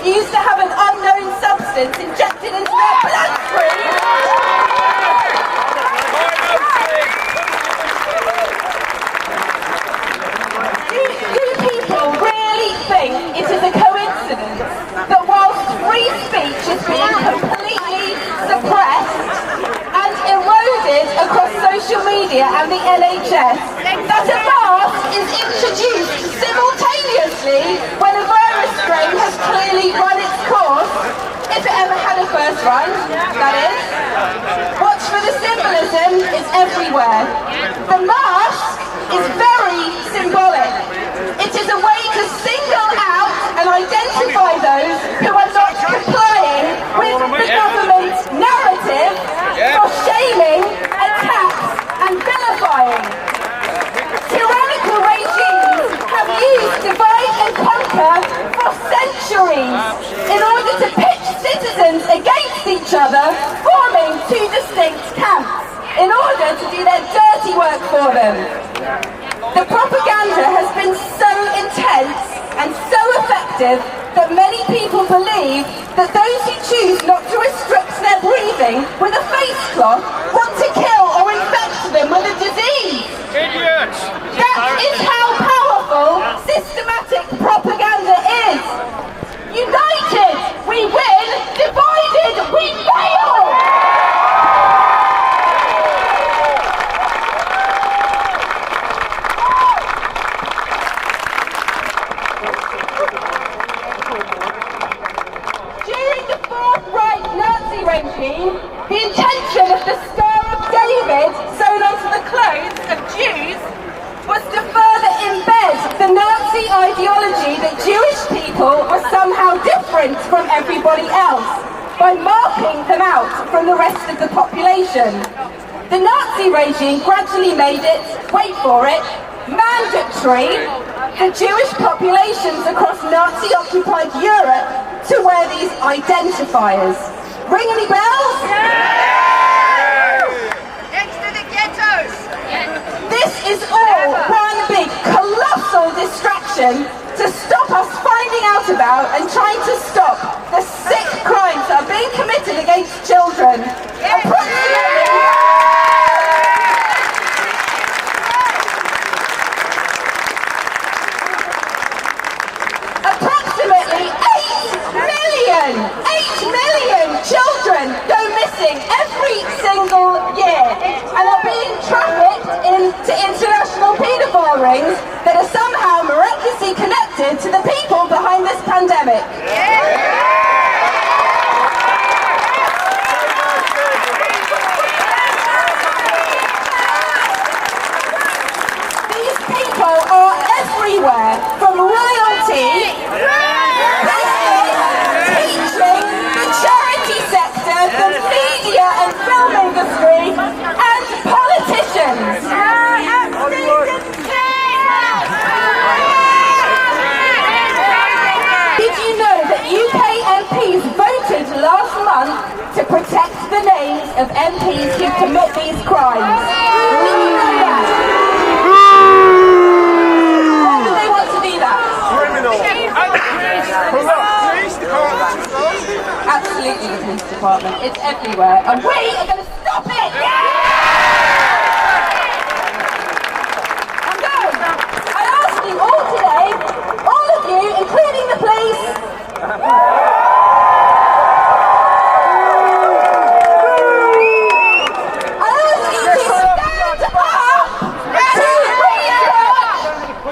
refuse to have an unknown substance injected into their bloodstream. Do people really think it is a coincidence that whilst free speech is being completely suppressed and eroded across social media and the NHS, that a mask is introduced simultaneously when a virus strain has clearly run its course, if it ever had a first run, that is? Watch for the symbolism, it's everywhere. The mask is very symbolic. It is a way to single out and identify those who are not complying with the government's narrative for shaming, attacks and vilifying. Tyrannical regimes have used divide and conquer for centuries in order to pitch citizens against each other, forming two distinct camps in order to do their dirty work for them. The propaganda has been so intense and so effective that many people believe that those who choose not to restrict their breathing with a face cloth want to kill or infect them with a disease. Idiots! That is how powerful systematic propaganda is. United, we win. Divided, we fail. During the Fourth Reich Nazi regime, the intention of the Star of David sewn onto the clothes of Jews was to further embed the Nazi ideology that Jewish people were somehow different from everybody else by marking them out from the rest of the population. The Nazi regime gradually made it, wait for it, mandatory for Jewish populations across Nazi-occupied Europe to wear these identifiers. Ring any bells? Next to the ghettos! This is all one big colossal distraction to stop us finding out about and trying to stop the sick crimes that are being committed against children. Approximately 8 million children go missing every single year and are being trafficked into international paedophile rings that are somehow miraculously connected to the people behind this pandemic. These people are everywhere, from royalty, teaching, the charity sector, the media and film industry, and politicians. Did you know that UK MPs voted last month to protect the names of MPs who commit these crimes? Did you know that? Why do they want to do that? Absolutely, the police department. It's everywhere, and we are going to stop it! And go! I ask you all today, all of you, including the police, I ask you to stand up, to research,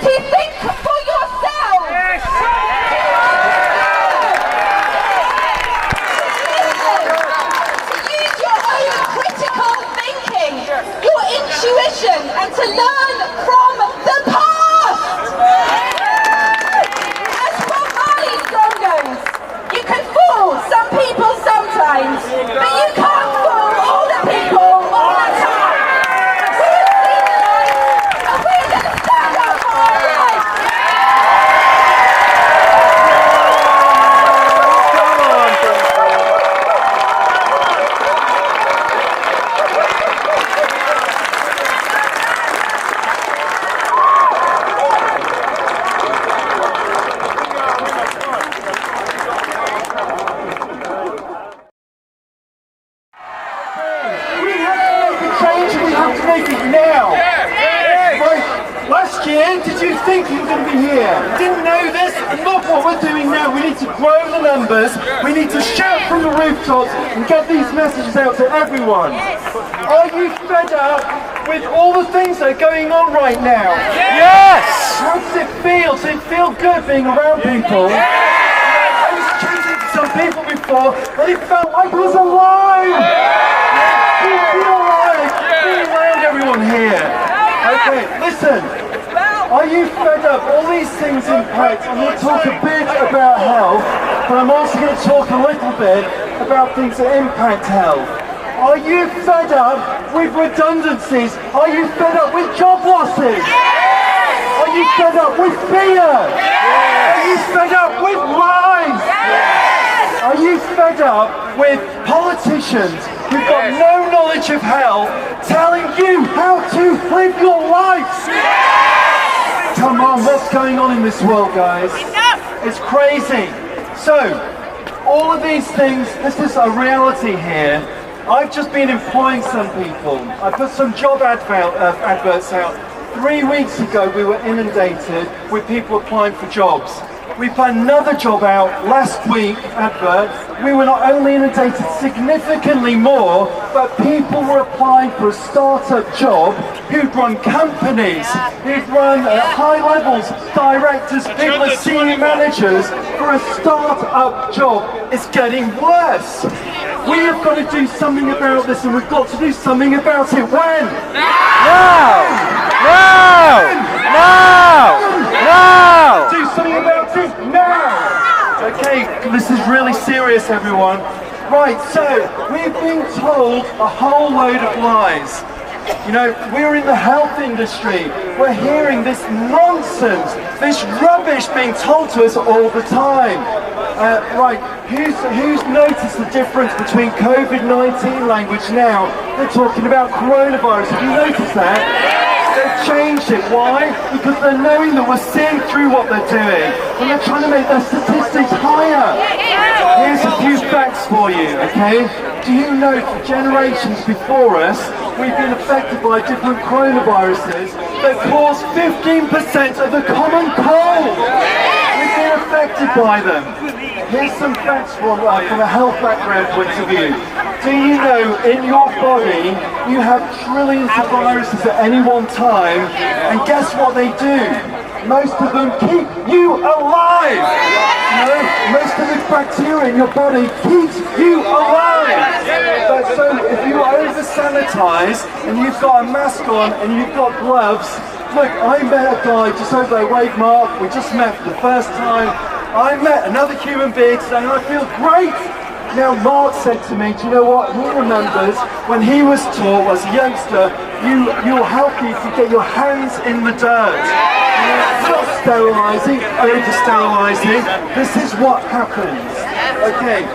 to think for yourselves. To use your own think you were going to be here. Didn't know this, and look what we're doing now. We need to grow the numbers, we need to shout from the rooftops and get these messages out to everyone. Are you fed up with all the things that are going on right now? Yes! How does it feel? Does it feel good being around people? I was chatting to some people before, and it felt like I was alive! Do you feel alive being around everyone here? Okay, listen. Are you fed up? All these things impact. I'm going to talk a bit about health, but I'm also going to talk a little bit about things that impact health. Are you fed up with redundancies? Are you fed up with job losses? Are you fed up with fear? Are you fed up with lies? Are you fed up with politicians who've got no knowledge of health telling you how to live your life? Come on, what's going on in this world, guys? It's crazy. So, all of these things, this is a reality here. I've just been employing some people. I put some job adverts out. 3 weeks ago, we were inundated with people applying for jobs. We put another job out last week, advert. We were not only inundated significantly more, but people were applying for a startup job who'd run companies, who'd run high levels, directors, people as senior managers for a startup job. It's getting worse. We have got to do something about this, and we've got to do something about it when? Now! Do something about it now! Okay, this is really serious, everyone. Right, so we've been told a whole load of lies. You know, we're in the health industry. We're hearing this nonsense, this rubbish being told to us all the time. Right, who's noticed the difference between COVID-19 language now? They're talking about coronavirus. Have you noticed that? They've changed it. Why? Because they're knowing that we're seeing through what they're doing, and they're trying to make their statistics higher. Here's a few facts for you, okay? Do you know for generations before us, we've been affected by different coronaviruses that cause 15% of the common cold? We've been affected by them. Here's some facts from a health background point of view. Do you know in your body you have trillions of viruses at any one time, and guess what they do? Most of them keep you alive! You know, most of the bacteria in your body keeps you alive! So if you over-sanitize and you've got a mask on and you've got gloves, look, I met a guy just over there, Wade Mark, we just met for the first time. I met another human being today and I feel great! Now Mark said to me, do you know what, he remembers when he was taught as a youngster, you're healthy if you get your hands in the dirt. It's not sterilising, over-sterilising, this is what happens. Okay,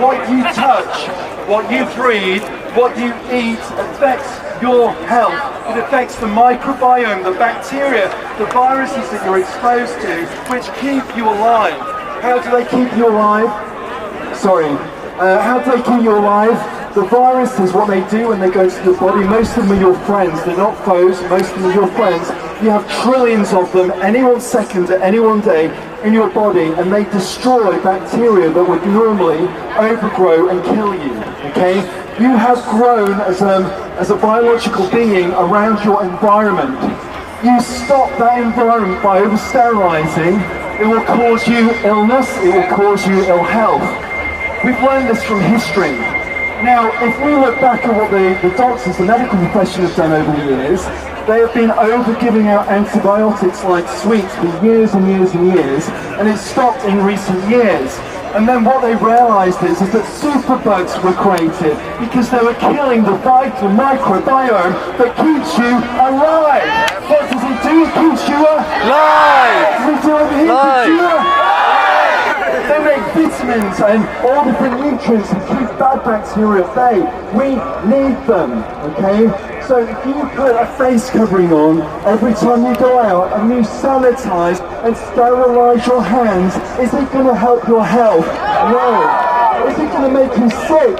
what you touch, what you breathe, what you eat affects your health. It affects the microbiome, the bacteria, the viruses that you're exposed to, which keep you alive. How do they keep you alive? How do they keep you alive? The viruses, what they do when they go into your body, most of them are your friends, they're not foes, most of them are your friends. You have trillions of them, any one second, at any one day, in your body, and they destroy bacteria that would normally overgrow and kill you, okay? You have grown as a biological being around your environment. You stop that environment by over-sterilising, it will cause you illness, it will cause you ill health. We've learned this from history. Now, if we look back at what the doctors, the medical profession have done over the years, they have been over-giving out antibiotics like sweets for years and years and years, and it's stopped in recent years. And then what they realised is that superbugs were created because they were killing the vital microbiome that keeps you alive. What does it do? It keeps you alive! What does it do over here? Keeps you alive! They make vitamins and all different nutrients and keep bad bacteria at bay. We need them, okay? So if you put a face covering on every time you go out and you sanitize and sterilize your hands, is it going to help your health? No. Is it going to make you sick?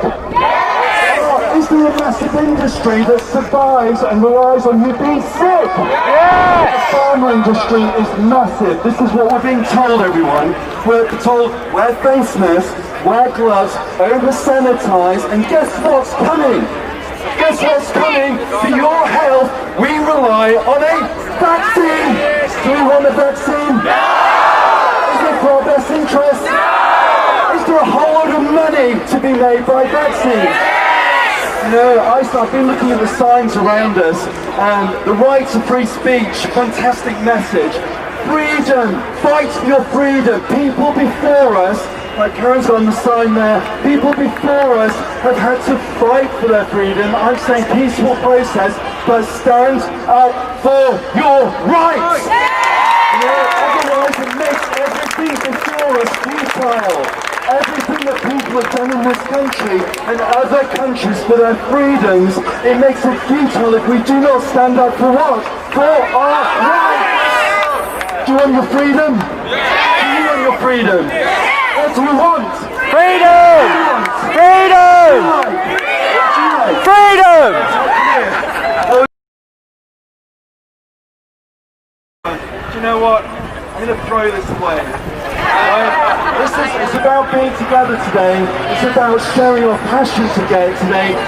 Is there a massive industry that survives and relies on you being sick? Yes! The pharma industry is massive. This is what we're being told, everyone. We're told, wear face masks, wear gloves, over-sanitize, and guess what's coming? Guess what's coming? For your health, we rely on a vaccine! Do we want a vaccine? No! Is it for our best interest? No! Is there a whole lot of money to be made by vaccines? You know, I've been looking at the signs around us, and the right to free speech, fantastic message. Freedom, fight for your freedom. People before us, like Karen's on the sign there, people before us have had to fight for their freedom. I'm saying peaceful process, but stand up for your rights. You know, otherwise it makes everything before us futile. Everything that people have done in this country and other countries for their freedoms, it makes it futile if we do not stand up for what? For our rights! Do you want your freedom? Do you want your freedom? What do we want? Freedom! Freedom! What do you like? Freedom! Do you know what? I'm going to throw this away. It's about being together today. It's about sharing our passion today.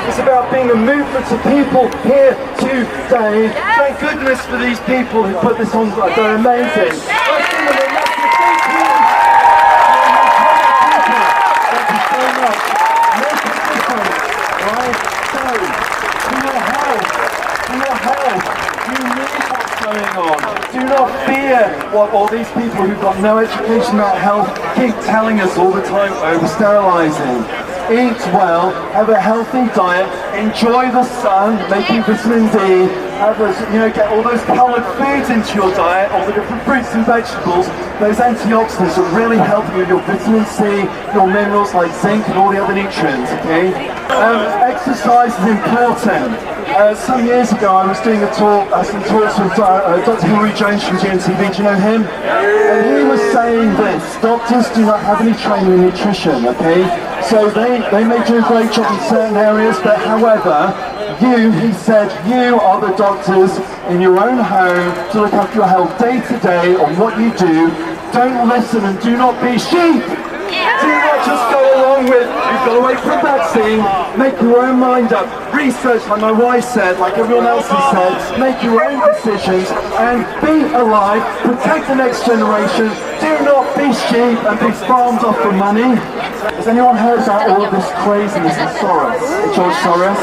It's about being a movement of people here today. Thank goodness for these people who put this on. They're amazing. Let's give them a massive thank you. Thank you so much. Make a difference, right? So, for your health, you need what's going on. Do not fear what all these people who've got no education about health keep telling us all the time, over-sterilising. Eat well, have a healthy diet, enjoy the sun, making vitamin D, get all those coloured foods into your diet, all the different fruits and vegetables, those antioxidants that really help you with your vitamin C, your minerals like zinc and all the other nutrients, okay? Exercise is important. Some years ago I was doing some talks with Dr. Hilary Jones from GMTV, do you know him? And he was saying this, doctors do not have any training in nutrition, okay? So they may do a great job in certain areas, but however, he said, you are the doctors in your own home to look after your health day to day on what you do. Don't listen and do not be sheep. Do not just go along with, you've got to wait for a vaccine, make your own mind up, research like my wife said, like everyone else has said, make your own decisions and be alive, protect the next generation, do not be sheep and be farmed off for money. Has anyone heard about all of this craziness in Soros, George Soros?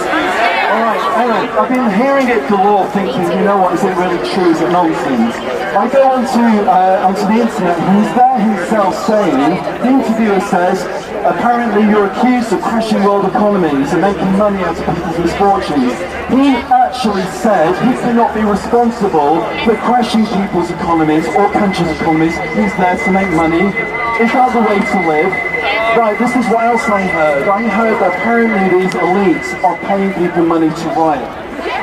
Alright, anyway, I've been hearing it galore thinking, you know what, is it really true, is it nonsense? I go onto the internet and he's there himself saying, the interviewer says, apparently you're accused of crashing world economies and making money out of people's misfortunes. He actually said he cannot be responsible for crashing people's economies or countries' economies. He's there to make money. Is that the way to live? Right, this is what else I heard. I heard that apparently these elites are paying people money to riot.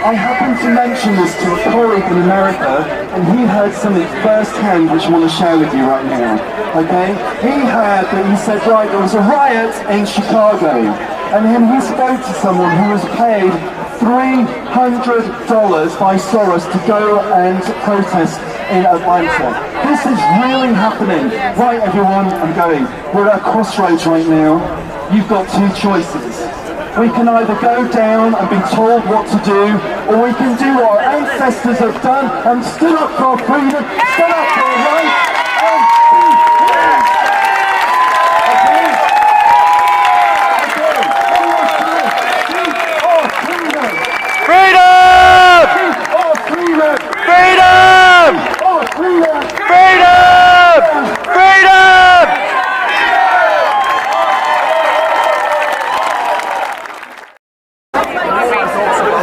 I happened to mention this to a colleague in America, and he heard something firsthand which I want to share with you right now. Okay? He said, right, there was a riot in Chicago, and then he spoke to someone who was paid $300 by Soros to go and protest in Atlanta. This is really happening. Right, everyone, I'm going. We're at a crossroads right now. You've got two choices. We can either go down and be told what to do, or we can do what our ancestors have done and stood up for our freedom, stood up for our rights, and be free. Okay? Okay. Keep our freedom. Freedom! Keep our freedom. Freedom! Keep our freedom. Freedom! Freedom!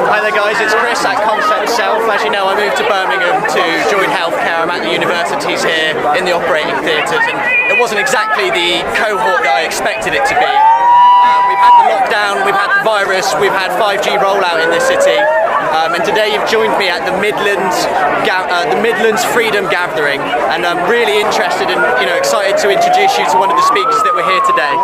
Hi there guys, it's Chris at Concept Self. As you know, I moved to Birmingham to join healthcare. I'm at the universities here in the operating theatres, and it wasn't exactly the cohort that I expected it to be. We've had the lockdown, we've had the virus, we've had 5G rollout in this city, and today you've joined me at the Midlands Freedom Gathering, and I'm really interested and excited to introduce you to one of the speakers that were here today.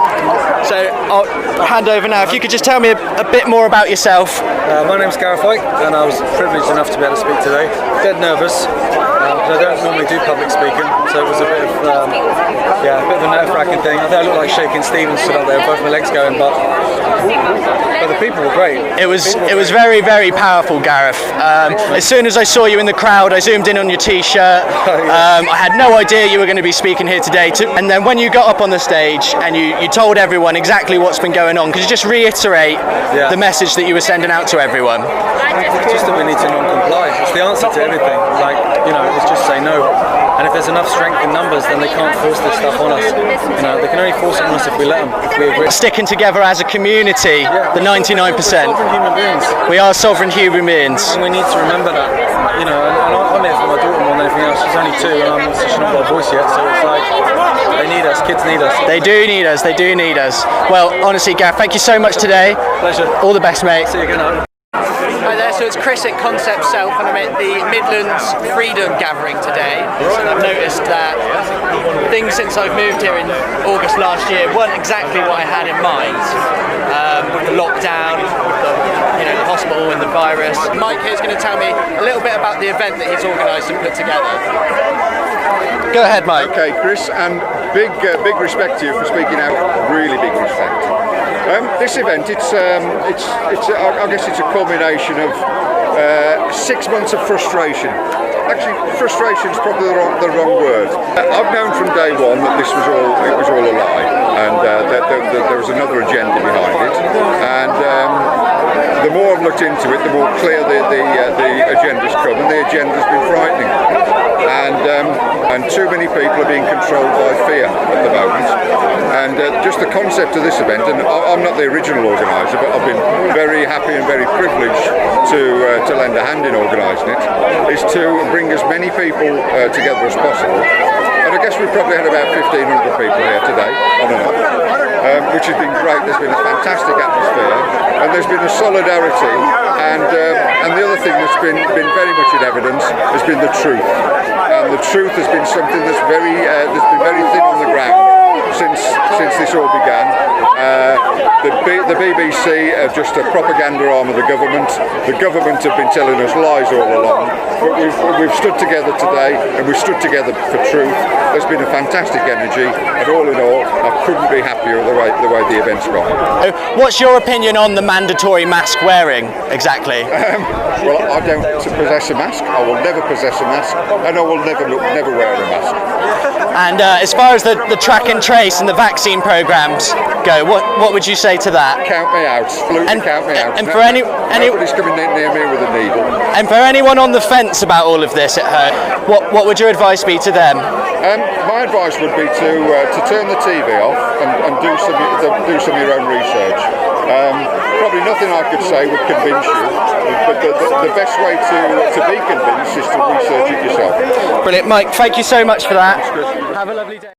So I'll hand over now. If you could just tell me a bit more about yourself. My name's Gareth White, and I was privileged enough to be able to speak today. Dead nervous, because I don't normally do public speaking, so it was a bit of a nerve-wracking thing. I think I looked like Shaking Stevens stood up there, both my legs going, but the people were great. It was very, very powerful, Gareth. As soon as I saw you in the crowd, I zoomed in on your T-shirt. I had no idea you were going to be speaking here today. And then when you got up on the stage and you told everyone exactly what's been going on, could you just reiterate the message that you were sending out to everyone? It's just that we need to non-comply. It's the answer to everything. Like, it's just say no. And if there's enough strength in numbers, then they can't force this stuff on us. They can only force it on us if we let them, if we agree. Sticking together as a community, the 99%. Sovereign human beings. We are sovereign human beings. And we need to remember that. And I'm here for my daughter more than anything else. She's only 2 and she's not got a voice yet, so it's like, they need us, kids need us. They do need us, they do need us. Well, honestly, Gareth, thank you so much today. Pleasure. All the best, mate. See you again. Hi there, so it's Chris at Concept Self, and I'm at the Midlands Freedom Gathering today. And I've noticed that things since I've moved here in August last year weren't exactly what I had in mind. With the lockdown, with the hospital and the virus. Mike here's going to tell me a little bit about the event that he's organised and put together. Go ahead, Mike. Okay, Chris, and big respect to you for speaking out. Really big respect. This event, I guess it's a culmination of 6 months of frustration. Actually, frustration is probably the wrong word. I've known from day one that this was all a lie, and that there was another agenda behind it. And the more I've looked into it, the more clear the agenda's come, and the agenda's been frightening. And too many people are being controlled by fear at the moment. And just the concept of this event, and I'm not the original organiser, but I've been very happy and very privileged to lend a hand in organising it, is to bring as many people together as possible. And I guess we've probably had about 1,500 people here today, on and off, which has been great. There's been a fantastic atmosphere, and there's been a solidarity, and the other thing that's been very much in evidence has been the truth. And the truth has been something that's been very thin on the ground since this all began. The BBC are just a propaganda arm of the government. The government have been telling us lies all along, but we've stood together today, and we've stood together for truth. There's been a fantastic energy, and all in all, I couldn't be happier with the way the event's gone. What's your opinion on the mandatory mask wearing, exactly? Well, I don't possess a mask. I will never possess a mask, and I will never wear a mask. And as far as the track and trace and the vaccine programs go, what would you say to that? Count me out. Absolutely count me out. And for nobody's coming near me with a needle. And for anyone on the fence about all of this at home, what would your advice be to them? My advice would be to turn the TV off and do some of your own research. Probably nothing I could say would convince you, but the best way to be convinced is to research it yourself. Brilliant, Mike. Thank you so much for that. Have a lovely day.